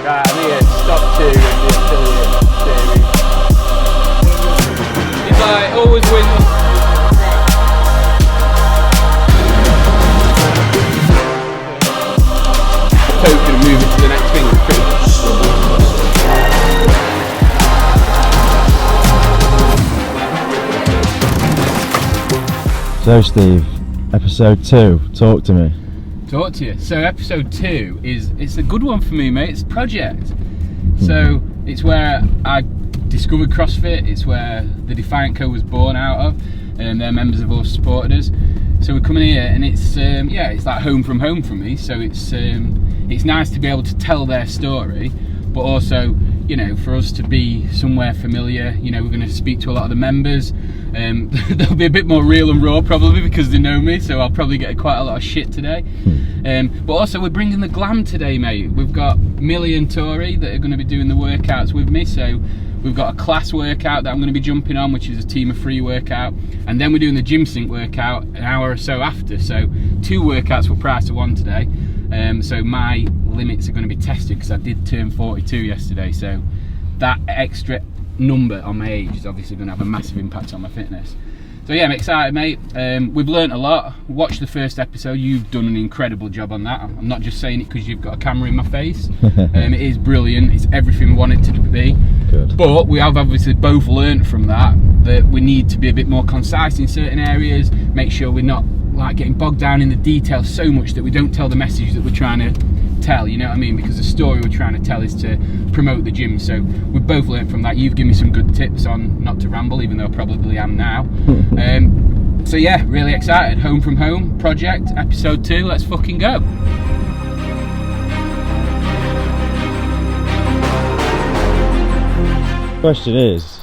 Right, I'm here, stop cheering the affiliate series. He's like, always wins. Token and moving to the next thing. So Steve, episode 2, talk to me. Talk to you. So episode 2 it's a good one for me, mate. It's a project. So it's where I discovered CrossFit. It's where the Defiant Co was born out of, and they're members have all supported us. So we're coming here, and it's it's like home from home for me. So it's nice to be able to tell their story, but also, you know, for us to be somewhere familiar. You know, we're going to speak to a lot of the members. They'll be a bit more real and raw probably because they know me, so I'll probably get quite a lot of shit today. But also we're bringing the glam today, mate. We've got Millie and Tori that are going to be doing the workouts with me. So we've got a class workout that I'm going to be jumping on, which is a team of 3 workout, and then we're doing the gym sync workout an hour or so after. So 2 workouts for price of 1 today. So my limits are going to be tested because I did turn 42 yesterday. So that extra number on my age is obviously going to have a massive impact on my fitness. So yeah, I'm excited, mate. We've learnt a lot. Watch the first episode. You've done an incredible job on that. I'm not just saying it because you've got a camera in my face. It is brilliant. It's everything we want it to be. Good. But we have obviously both learnt from that we need to be a bit more concise in certain areas. Make sure we're not like getting bogged down in the details so much that we don't tell the message that we're trying to tell, you know what I mean? Because the story we're trying to tell is to promote the gym. So we've both learned from that. You've given me some good tips on not to ramble, even though I probably am now. So yeah, really excited. Home from Home project, episode 2. Let's fucking go. Question is,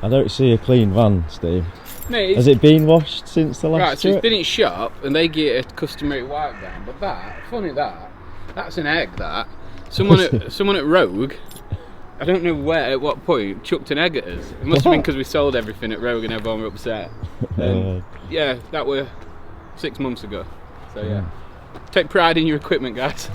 I don't see a clean van, Steve. Mate, has it been washed since the last Right, so trip? it's been in shop and they get a customary wipe down, but that's an egg. That someone at Rogue, I don't know where at what point, chucked an egg at us. It must have been because we sold everything at Rogue and everyone were upset. Yeah, that were 6 months ago. So yeah, take pride in your equipment, guys.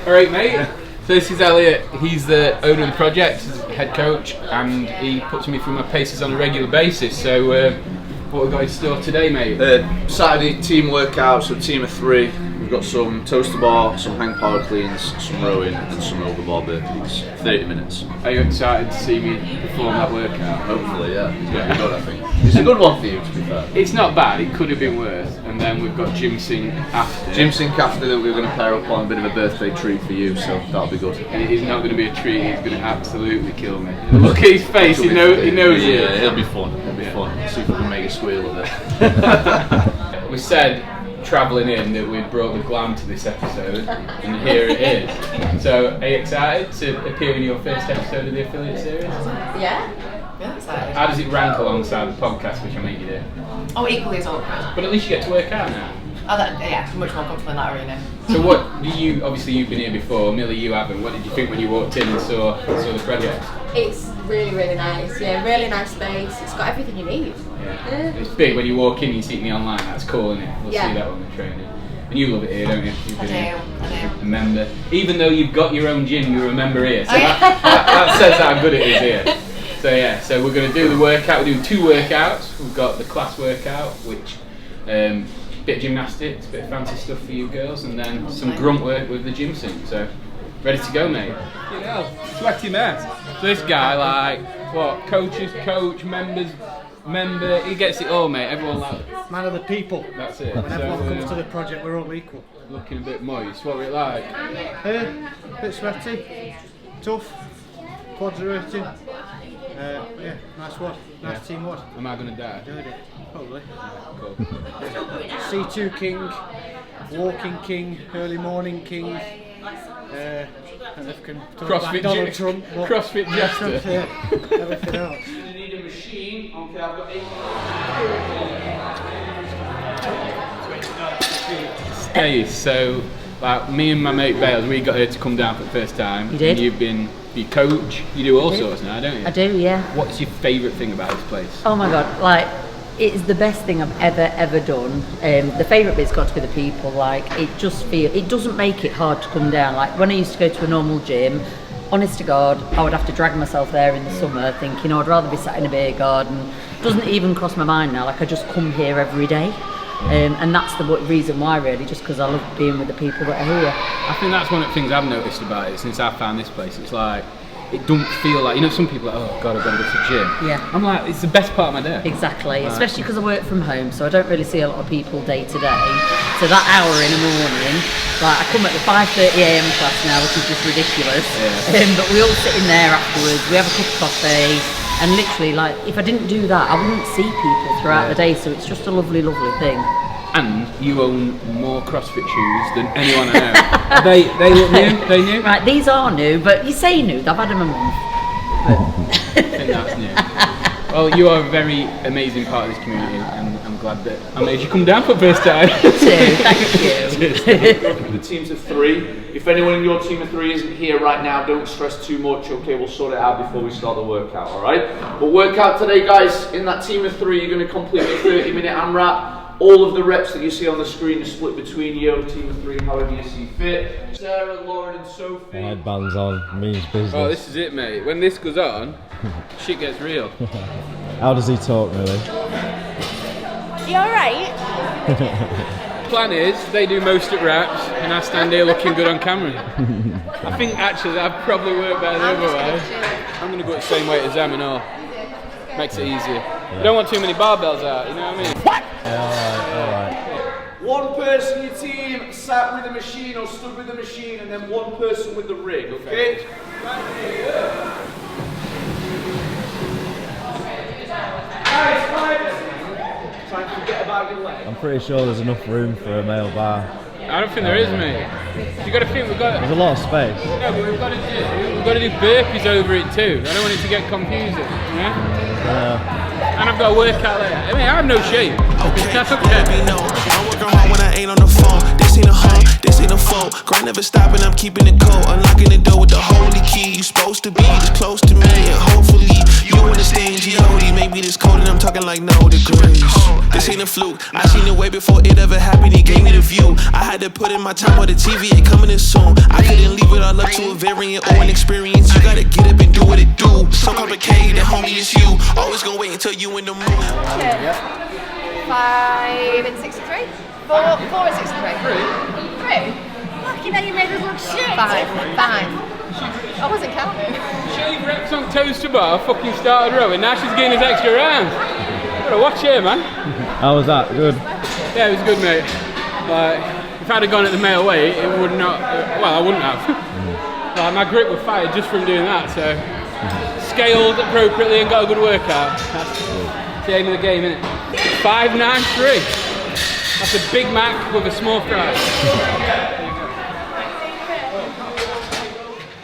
Alright mate, so this is Elliot. He's the owner of the project, head coach, and he puts me through my paces on a regular basis. So what we've got in store today, mate? Saturday team workouts, so team of 3. We've got some toaster bar, some hang power cleans, some rowing and some overboard burpees. 30 minutes. Are you excited to see me perform that workout? Hopefully, yeah. It's going to be good, I think. It's a good one for you, to be fair. It's not bad, it could have been worse. And then we've got gym sync after. Gym sync after that we're going to pair up on a bit of a birthday treat for you, so that'll be good. And it's not going to be a treat, he's going to absolutely kill me. Look at his face, he knows it. Yeah, it'll be fun. It'll be fun. See if we can make a squeal of it. We said travelling in that we'd brought the glam to this episode, and here it is. So, are you excited to appear in your first episode of the affiliate series? Yeah, really excited. How does it rank alongside the podcast, which I make you do? Oh, equally as awkward. But at least you get to work out now. Oh, yeah, much more comfortable in that arena. So what do you, obviously you've been here before, Millie you haven't, what did you think when you walked in and saw the project? It's really, really nice, yeah, really nice space, it's got everything you need. Yeah. It's big when you walk in and you see me online, that's cool, isn't it? We'll see that when we're training. And you love it here, don't you? I do. A member. Even though you've got your own gym, you're a member here. So that says how good it is here. So yeah, so we're going to do the workout. We're doing 2 workouts. We've got the class workout, which bit of gymnastics, bit of fancy stuff for you girls, and then some grunt work with the gym sync. So ready to go, mate? You know, sweaty mess. So this guy, like, what? Coach, member, he gets it all, mate. Everyone like man of the people. That's it. When everyone comes to the project, we're all equal. Looking a bit moist. What were it like? Bit sweaty, tough, quads are hurting. Yeah, nice one. Nice team one. Am I gonna die? Enjoyed it. Probably. Cool. C2 king, walking king, early morning king. And if can talk CrossFit about Donald Trump. CrossFit jester. Yeah, everything else. You need a machine. Okay, I've got 8. days. So, like me and my mate Bales, we got her to come down for the first time. You did? And you coach. You do all sorts now, don't you? I do, yeah. What's your favourite thing about this place? Oh my god, like it's the best thing I've ever done. The favourite bit's got to be the people. Like it doesn't make it hard to come down. Like when I used to go to a normal gym, honest to God, I would have to drag myself there in the summer thinking I'd rather be sat in a beer garden. Doesn't even cross my mind now. Like I just come here every day. And that's the reason why, really, just because I love being with the people that are here. I think that's one of the things I've noticed about it since I found this place. It's like, it don't feel like, some people are like, oh God, I've got to go to the gym. Yeah. I'm like, it's the best part of my day. Exactly, especially because I work from home, so I don't really see a lot of people day to day. So that hour in the morning, like I come at the 5:30 AM class now, which is just ridiculous. Yeah. But we all sit in there afterwards, we have a cup of coffee. And literally, like, if I didn't do that, I wouldn't see people throughout the day. So it's just a lovely, lovely thing. And you own more CrossFit shoes than anyone I know. They look new. They new. Right, these are new, but you say new. I've had them a month. I think that's new. Well, you are a very amazing part of this community, and I'm glad that I made you come down for the first time. Thank you. The teams of 3. If anyone in your team of 3 isn't here right now, don't stress too much. Okay, we'll sort it out before we start the workout. All right. But workout today, guys. In that team of 3, you're going to complete a 30-minute AMRAP. All of the reps that you see on the screen are split between you, team of 3, however you see fit. Sarah, Lauren, and Sophie. Headbands on, means business. Oh, this is it, mate. When this goes on, shit gets real. How does he talk, really? You alright? Plan is, they do most at reps, and I stand here looking good on camera. I think actually that'd probably work better than otherwise. I'm going to go at the same weight as them and all. Makes it easier. Yeah. You don't want too many barbells out, you know what I mean? What? Yeah, alright. One person in your team sat with the machine or stood with the machine, and then one person with the rig, okay? Try and forget about your leg. I'm pretty sure there's enough room for a male bar. I don't think there is, mate. You got to think there's a lot of space. No, but we've got to do burpees over it too. I don't want it to get confusing, And I've got to work out later. I mean, I have no shape. Okay, I'm working hard when I ain't on the phone. This ain't a hoe, this ain't a foe. Grind never stopping, I'm keeping it cold. Unlocking the door with the holy key. You supposed to be this close to me, and hopefully you understand G.O.D. Maybe this cold and I'm talking like no degrees. This ain't a fluke. I seen it way before it ever happened. He gave me the view. I had to put in my time on the TV. It coming in soon. I couldn't leave it all up to a variant or an experience. You gotta get up and do what it do. So complicated, homie, it's you. Always gonna wait until you in the mood. 5 and 63? 4 and 63? 3? Fucking hell, you made us look shit. 5. I wasn't counting. Shave reps on toaster bar, fucking started rowing. Now she's getting his extra round. Gotta watch here, man. How was that? Good? Yeah, it was good, mate. Like, if I'd have gone at the male weight, it would not. Well, I wouldn't have. Like, my grip was fired just from doing that. So, scaled appropriately and got a good workout. That's the aim of the game, isn't it? 593. That's a Big Mac with a small fry.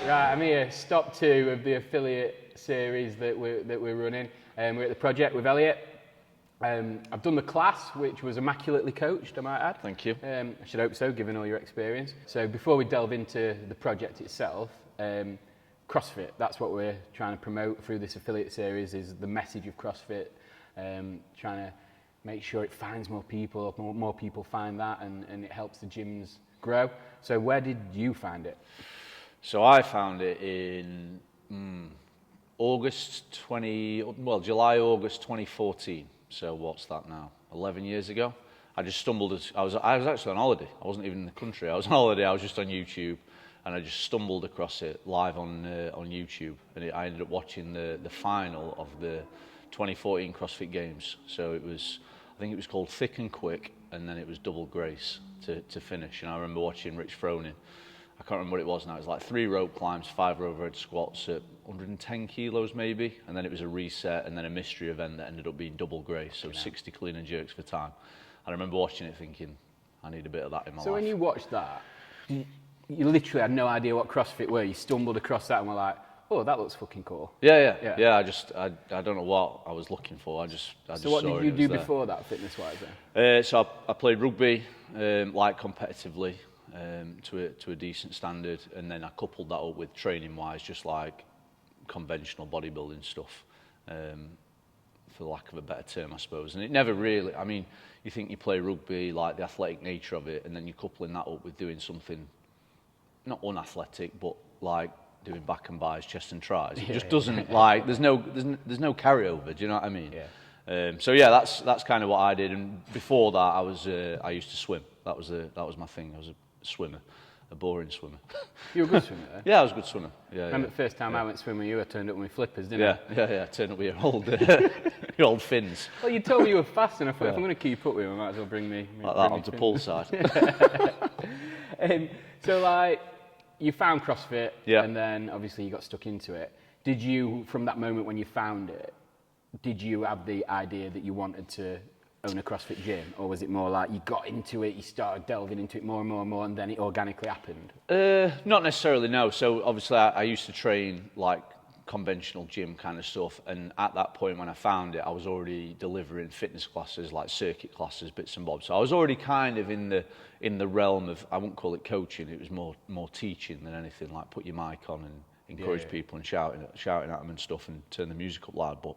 Right, I'm here. Stop 2 of the affiliate series that we're running. We're at the project with Elliot. I've done the class, which was immaculately coached, I might add. Thank you. I should hope so, given all your experience. So before we delve into the project itself, CrossFit, that's what we're trying to promote through this affiliate series, is the message of CrossFit, trying to make sure it finds more people, more people find that, and it helps the gyms grow. So where did you find it? So I found it in July, August 2014. So what's that now? 11 years ago. I just stumbled. I was actually on holiday. I wasn't even in the country. I was on holiday. I was just on YouTube, and I just stumbled across it live on YouTube. And I ended up watching the final of the 2014 CrossFit Games. So it was, I think it was called Thick and Quick, and then it was Double Grace to finish. And I remember watching Rich Froning. I can't remember what it was now. It was like 3 rope climbs, 5 overhead squats at 110 kilos maybe, and then it was a reset, and then a mystery event that ended up being Double Grace, so 60 clean and jerks for time. And I remember watching it thinking, I need a bit of that in my life. So when you watched that, you literally had no idea what CrossFit were. You stumbled across that and were like, oh, that looks fucking cool. Yeah. I don't know what I was looking for. I just So what saw did you it do was there. before that, fitness-wise then? So I played rugby, like competitively, to a decent standard, and then I coupled that up with training-wise, just like conventional bodybuilding stuff, for the lack of a better term, I suppose. And it never really, I mean, you think you play rugby, like the athletic nature of it, and then you're coupling that up with doing something not unathletic, but like doing back and buys, chest and tries. It just doesn't like there's no carryover. Do you know what I mean? Yeah. So yeah, that's kind of what I did. And before that, I used to swim. That was my thing. I was a swimmer, a boring swimmer. You were a good swimmer then? Yeah, I was a good swimmer. Yeah. Remember the first time I went swimming with you, I turned up with my flippers, didn't I? Yeah. Turned up with your old fins. Well, you told me you were fast, and I thought if I'm going to keep up with you, I might as well bring me Like that onto poolside. So like, you found CrossFit, Yeah. and then obviously you got stuck into it. Did you, from that moment when you found it, did you have the idea that you wanted to own a CrossFit gym, or was it more like you got into it, you started delving into it more and more and more, and then it organically happened? Not necessarily, no. So obviously I used to train like conventional gym kind of stuff, and at that point when I found it, I was already delivering fitness classes, like circuit classes, bits and bobs. So I was already kind of in the realm of, I wouldn't call it coaching, it was more teaching than anything, like put your mic on and encourage people and shouting at them and stuff and turn the music up loud. But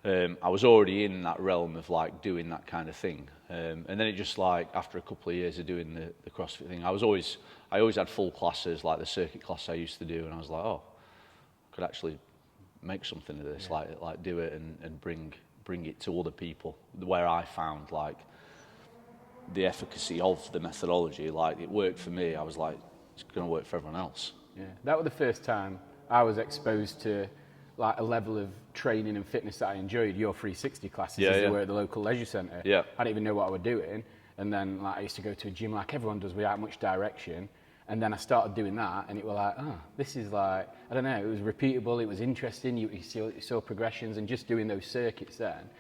I was already in that realm of like doing that kind of thing, and then it just like after a couple of years of doing the CrossFit thing, I always had full classes, like the circuit class I used to do, and I was like, oh, I could actually make something of this, like do it and bring it to other people, where I found like the efficacy of the methodology. Like it worked for me, I was like, it's going to work for everyone else. Yeah, that was the first time I was exposed to like a level of training and fitness that I enjoyed. Your 360 classes as they were at the local leisure centre. Yeah. I didn't even know what I was doing, and then like I used to go to a gym like everyone does without much direction, and then I started doing that, and it was like, oh, this is like, I don't know, it was repeatable, it was interesting, you saw progressions, and just doing those circuits then.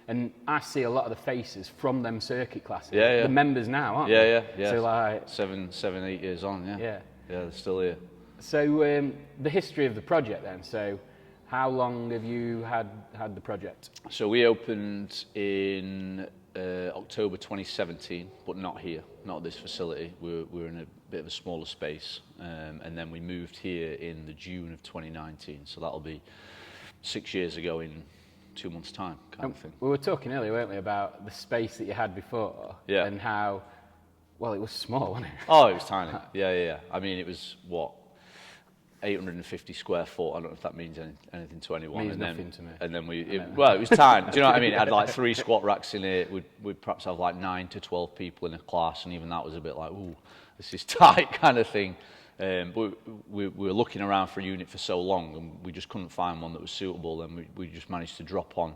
And I see a lot of the faces from them circuit classes, the members now, aren't they? Yeah. So like 7, 8 years on, yeah, they're still here. So the history of the project then, so how long have you had the project? So we opened in October 2017, but not here, not this facility. We're in a bit of a smaller space, and then we moved here in the June of 2019. So that'll be 6 years ago in 2 months' time, kind of thing. We were talking earlier, weren't we, about the space that you had before, and how, well, it was small, wasn't it? Oh, it was tiny. Yeah. I mean, it was what, 850 square foot. I don't know if that means anything to anyone. Means nothing to me. And then it was tiny. Do you know what I mean? It had like 3 squat racks in it. We'd perhaps have like 9 to 12 people in a class, and even that was a bit like, ooh, this is tight kind of thing. But we were looking around for a unit for so long, and we just couldn't find one that was suitable, and we just managed to drop on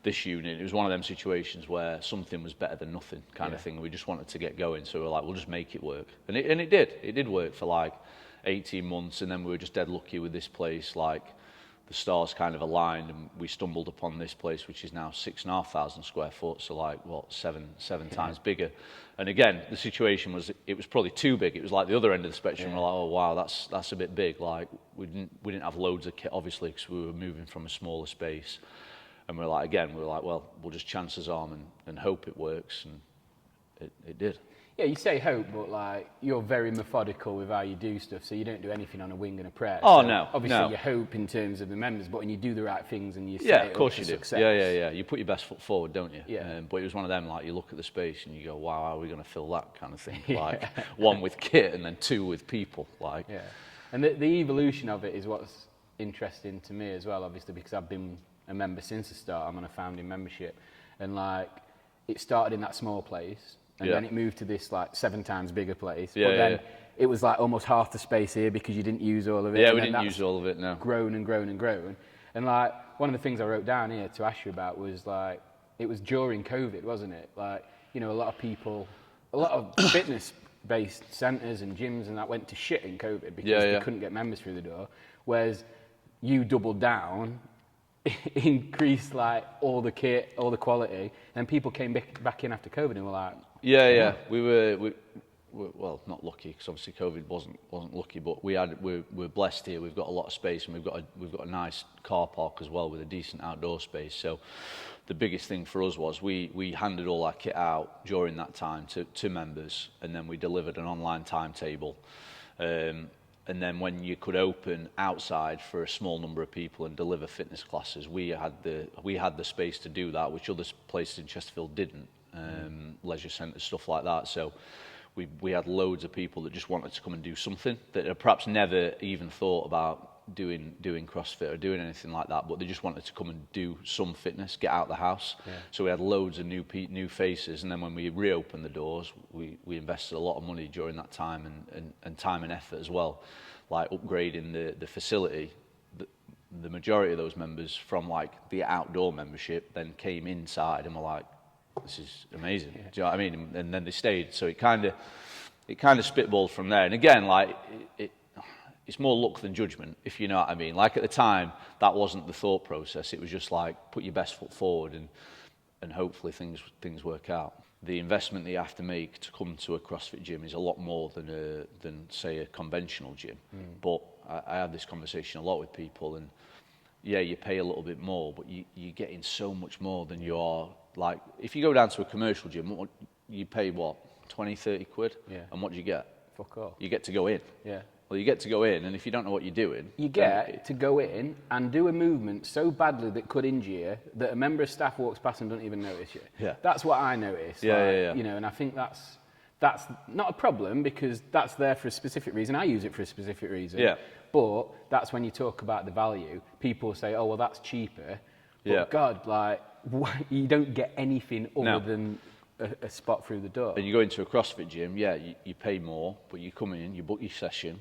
this unit. It was one of them situations where something was better than nothing kind of thing. We just wanted to get going, so we were like, we'll just make it work. And it did. It did work for like 18 months, and then we were just dead lucky with this place. Like the stars kind of aligned, and we stumbled upon this place, which is now 6,500 square foot, so like what, seven times bigger. And again, the situation was, it was probably too big. It was like the other end of the spectrum. We're like, oh wow, that's a bit big. Like we didn't have loads of kit, obviously, because we were moving from a smaller space. And we're like, well, we'll just chance us arm and hope it works, and it did. Yeah, you say hope, but like you're very methodical with how you do stuff, so you don't do anything on a wing and a prayer. Oh, so no. Obviously, no. you hope in terms of the members, but when you do the right things and you set Yeah, it of course up you for do. success. Yeah. You put your best foot forward, don't you? Yeah. But it was one of them, like you look at the space and you go, wow, how are we going to fill that kind of thing? Like 1 with kit and then 2 with people. Like. Yeah, and the evolution of it is what's interesting to me as well, obviously, because I've been a member since the start. I'm on a founding membership, and like it started in that small place. And then it moved to this like 7 times bigger place. But then it was like almost half the space here because you didn't use all of it. Yeah, we didn't use all of it, no. Grown and grown and grown. And like one of the things I wrote down here to ask you about was like, it was during COVID, wasn't it? Like, you know, a lot of fitness-based centres and gyms and that went to shit in COVID because they couldn't get members through the door. Whereas you doubled down, increased like all the kit, all the quality, and people came back in after COVID and were like, Yeah. We well, not lucky, because obviously COVID wasn't lucky, but we're blessed here. We've got a lot of space, and we've got a nice car park as well with a decent outdoor space. So the biggest thing for us was we handed all our kit out during that time to members, and then we delivered an online timetable. And then when you could open outside for a small number of people and deliver fitness classes, we had the space to do that, which other places in Chesterfield didn't. Leisure centres, stuff like that. So we had loads of people that just wanted to come and do something that had perhaps never even thought about doing CrossFit or doing anything like that, but they just wanted to come and do some fitness, get out of the house. Yeah. So we had loads of new faces, and then when we reopened the doors, we invested a lot of money during that time and time and effort as well, like upgrading the facility. The majority of those members from like the outdoor membership then came inside and were like, this is amazing. Yeah. Do you know what I mean? And then they stayed. So it kind of spitballed from there. And again, like it's more luck than judgment, if you know what I mean. Like at the time, that wasn't the thought process. It was just like put your best foot forward and hopefully things work out. The investment that you have to make to come to a CrossFit gym is a lot more than say a conventional gym. But I have this conversation a lot with people, and yeah, you pay a little bit more, but you're getting so much more than you are. Like if you go down to a commercial gym, you pay what, 20, 30 quid? Yeah. And what do you get? Fuck off. You get to go in. Yeah. Well, you get to go in, and if you don't know what you're doing... You get to go in and do a movement so badly that could injure you that a member of staff walks past and doesn't even notice you. Yeah. That's what I noticed. Yeah. You know, and I think that's not a problem, because that's there for a specific reason. I use it for a specific reason. Yeah. But that's when you talk about the value. People say, oh, well, that's cheaper. But God, like, you don't get anything other than a spot through the door. And you go into a CrossFit gym, you pay more, but you come in, you book your session,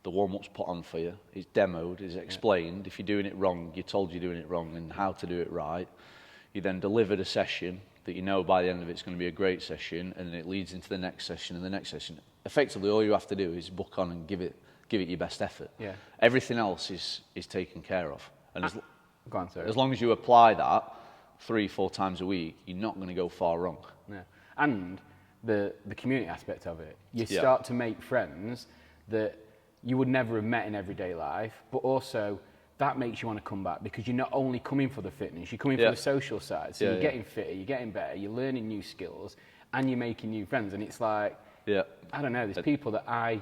the warm-up's put on for you, it's demoed, it's explained. Yeah. If you're doing it wrong, you're told you're doing it wrong and how to do it right. You then delivered a session that you know by the end of it's going to be a great session, and then it leads into the next session and the next session. Effectively, all you have to do is book on and give it your best effort. Yeah. Everything else is taken care of. And as long as you apply that 3-4 times a week, you're not going to go far wrong. Yeah. And the community aspect of it. You start to make friends that you would never have met in everyday life, but also that makes you want to come back, because you're not only coming for the fitness, you're coming for the social side. So you're getting fitter, you're getting better, you're learning new skills, and you're making new friends. And it's like, I don't know, there's people that I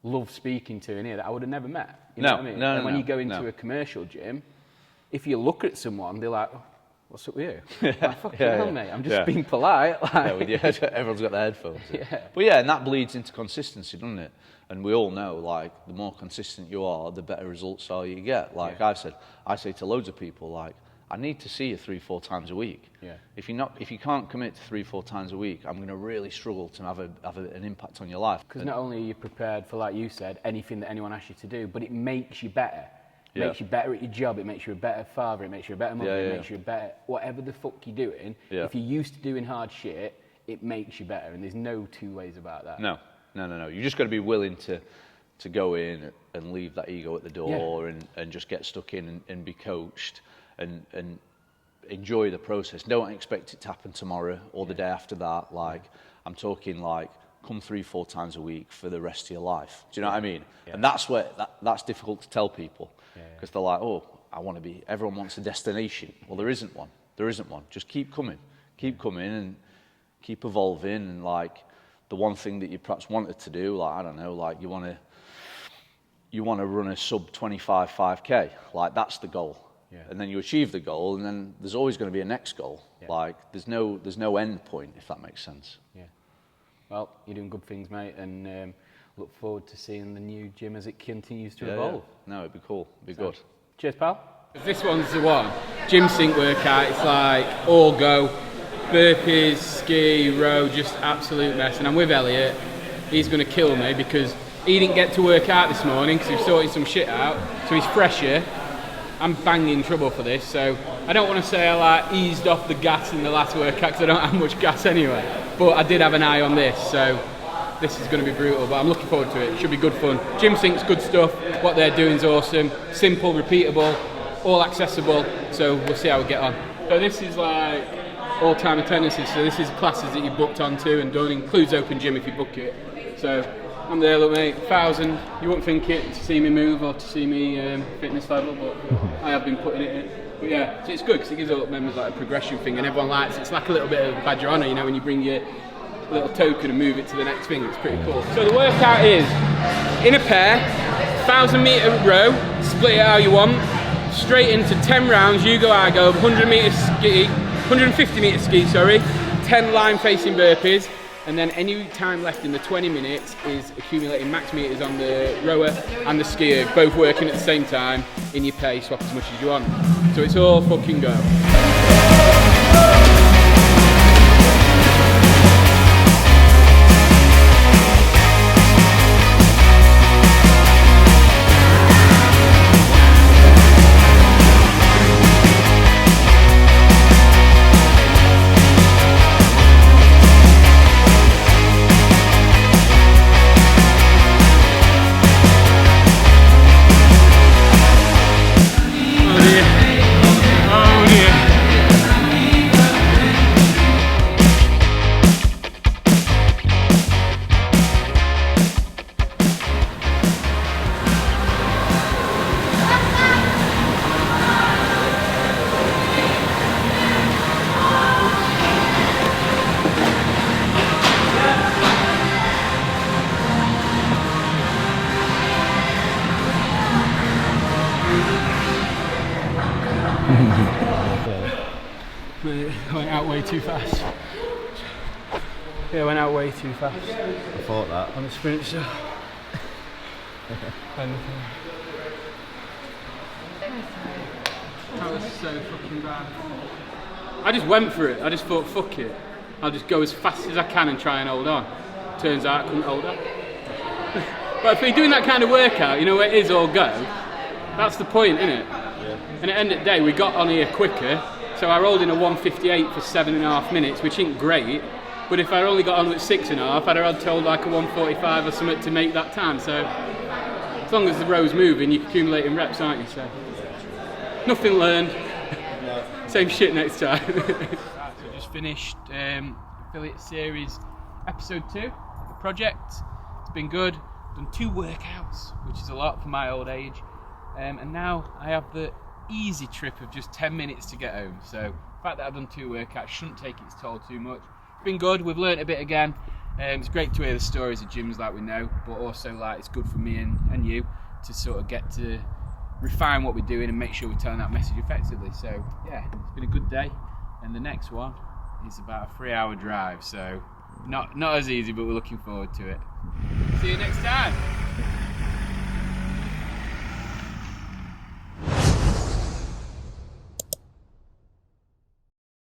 love speaking to in here that I would have never met. You know what I mean? And when you go into a commercial gym, if you look at someone, they're like, what's up with you? Like, fucking hell, mate, I'm just being polite. Like. Everyone's got their headphones. But and that bleeds into consistency, doesn't it? And we all know, like, the more consistent you are, the better results are you get. Like I say to loads of people, like, I need to see you 3-4 times a week. Yeah. If you can't commit to 3-4 times a week, I'm going to really struggle to have an impact on your life. Because not only are you prepared for, like you said, anything that anyone asks you to do, but it makes you better. It makes you better at your job, it makes you a better father, it makes you a better mother, it makes you a better... Whatever the fuck you're doing, if you're used to doing hard shit, it makes you better, and there's no two ways about that. No. You just got to be willing to go in and leave that ego at the door and just get stuck in and be coached and enjoy the process. Don't expect it to happen tomorrow or the day after that. Like, I'm talking like, come 3-4 times a week for the rest of your life. Do you know what I mean? Yeah. And that's where that's difficult to tell people, because they're like, oh, everyone wants a destination. Well, there isn't one. Just keep coming and keep evolving. And like, the one thing that you perhaps wanted to do, like, I don't know, like you want to run a sub 25 5K, like that's the goal. Yeah. And then you achieve the goal, and then there's always going to be a next goal. Yeah. Like there's no end point, if that makes sense. Yeah. Well, you're doing good things, mate, and look forward to seeing the new gym as it continues to evolve. Yeah. No, it'd be cool. It'd be good. Cheers, pal. This one's the one. Gym sync workout. It's like all go. Burpees, ski, row, just absolute mess. And I'm with Elliot. He's going to kill me because he didn't get to work out this morning because he's sorting some shit out. So he's fresher. I'm banging trouble for this. So I don't want to say I like eased off the gas in the last workout because I don't have much gas anyway. But I did have an eye on this. So this is going to be brutal. But I'm looking forward to it. It should be good fun. Gym sync's good stuff. What they're doing is awesome. Simple, repeatable, all accessible. So we'll see how we get on. So this is like all-time attendances. So this is classes that you booked onto and done. Includes open gym if you book it. So I'm there, look mate, 1,000. You won't think it to see me move or to see me fitness level, but I have been putting it in. But yeah, so it's good because it gives all members like a progression thing, and everyone likes it. It's like a little bit of badge of honour, you know, when you bring your little token and move it to the next thing. It's pretty cool. So the workout is in a pair, 1,000-metre row, split it how you want, straight into 10 rounds. You go, I go. 150-metre ski, sorry. 10 line-facing burpees. And then any time left in the 20 minutes is accumulating max meters on the rower and the skier, both working at the same time in your pace, swap as much as you want. So it's all fucking go. I went out way too fast. Yeah, I went out way too fast. I thought that. On the sprint, so. That was so fucking bad. I just went for it. I just thought, fuck it. I'll just go as fast as I can and try and hold on. Turns out I couldn't hold on. But if you're doing that kind of workout, you know where it is all go, that's the point, isn't it? Yeah. And at the end of the day, we got on here quicker. So I rolled in a 1:58 for 7.5 minutes, which ain't great. But if I only got on with 6.5, I'd have told like a 1:45 or something to make that time. So as long as the row's moving, you're accumulating reps, aren't you? So nothing learned. Same shit next time. Right, so just finished affiliate series episode 2 of the project. It's been good. Done 2 workouts, which is a lot for my old age. And now I have the easy trip of just 10 minutes to get home. So the fact that I've done 2 workouts shouldn't take its toll too much. It's been good. We've learnt a bit again. It's great to hear the stories of gyms like we know, but also like it's good for me and you to sort of get to refine what we're doing and make sure we're telling that message effectively. So yeah, it's been a good day. And the next one is about a 3-hour drive, so not as easy, but we're looking forward to it. See you next time.